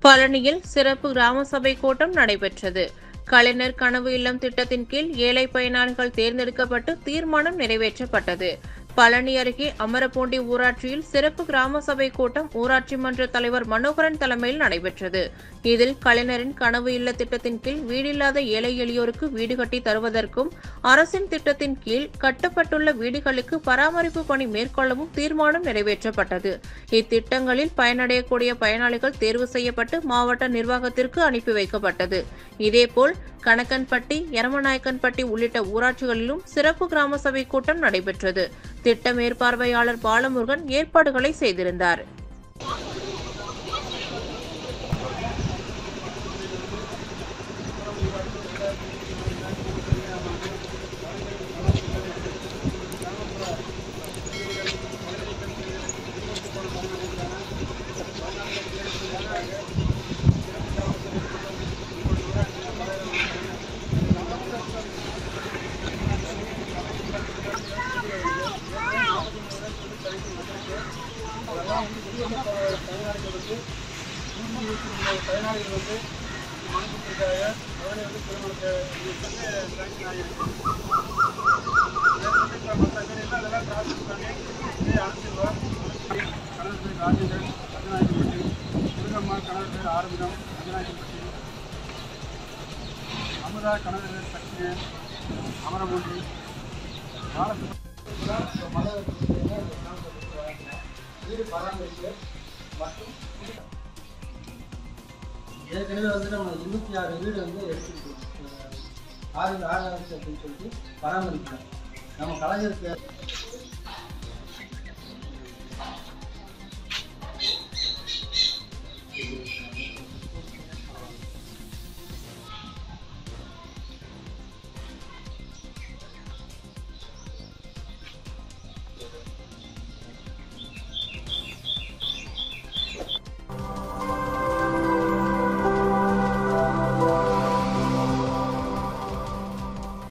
பழனியில் சிறப்பு கிராம சபை கூட்டம் நடைபெற்றது. கலைஞர் கனவு இல்லம் திட்டத்தின் கீழ் ஏழை பயனாளிகள் தேர்ந்தெடுக்கப்பட்டு தீர்மானம் நிறைவேற்றப்பட்டது. பழனி அருகே அமரப்பூண்டி ஊராட்சியில் சிறப்பு கிராம சபை கூட்டம் ஊராட்சி மன்ற தலைவர் மனோகரன் தலைமையில் நடைபெற்றது. இதில் கலைஞரின் கனவு இல்ல திட்டத்தின் கீழ் வீடில்லாத ஏழை எளியோருக்கு வீடு கட்டி தருவதற்கும், அரசின் திட்டத்தின் கீழ் கட்டப்பட்டுள்ள வீடுகளுக்கு பராமரிப்பு பணி மேற்கொள்ளவும் தீர்மானம் நிறைவேற்றப்பட்டது. இத்திட்டங்களில் பயனடையக்கூடிய பயனாளிகள் தேர்வு செய்யப்பட்டு மாவட்ட நிர்வாகத்திற்கு அனுப்பி வைக்கப்பட்டது. இதேபோல் கணக்கன்பட்டி, எரமநாயக்கன்பட்டி உள்ளிட்ட ஊராட்சிகளிலும் சிறப்பு கிராம சபை கூட்டம் நடைபெற்றது. திட்ட மேற்பார்வையாளர் பாலமுருகன் ஏற்பாடுகளை செய்திருந்தார். பயனாளிகள் வந்து மனசுக்காக அவரே வந்து திருமணத்தை மற்ற பேர் அதெல்லாம் ப்ராசஸ் பண்ணி அனுப்பிடுவோம். கணவர் பேர் ராஜேந்திரன், அஞ்சநாயக்கன்பட்டி, முருகம்மா கணவர் பேர் ஆரம்பிதம், அஞ்சநாயக்கன்பட்டி, அமுதா கணவர் பேர் சக்திவேல், அமரமூண்டி, வீடு பராமரிப்பு மற்றும் ஏற்கனவே வந்து நம்ம 26 வீடு வந்து எடுத்துக்கிட்டோம். 6 அப்படின்னு சொல்லிட்டு பராமரிக்கிறோம். நம்ம கலைஞருக்கு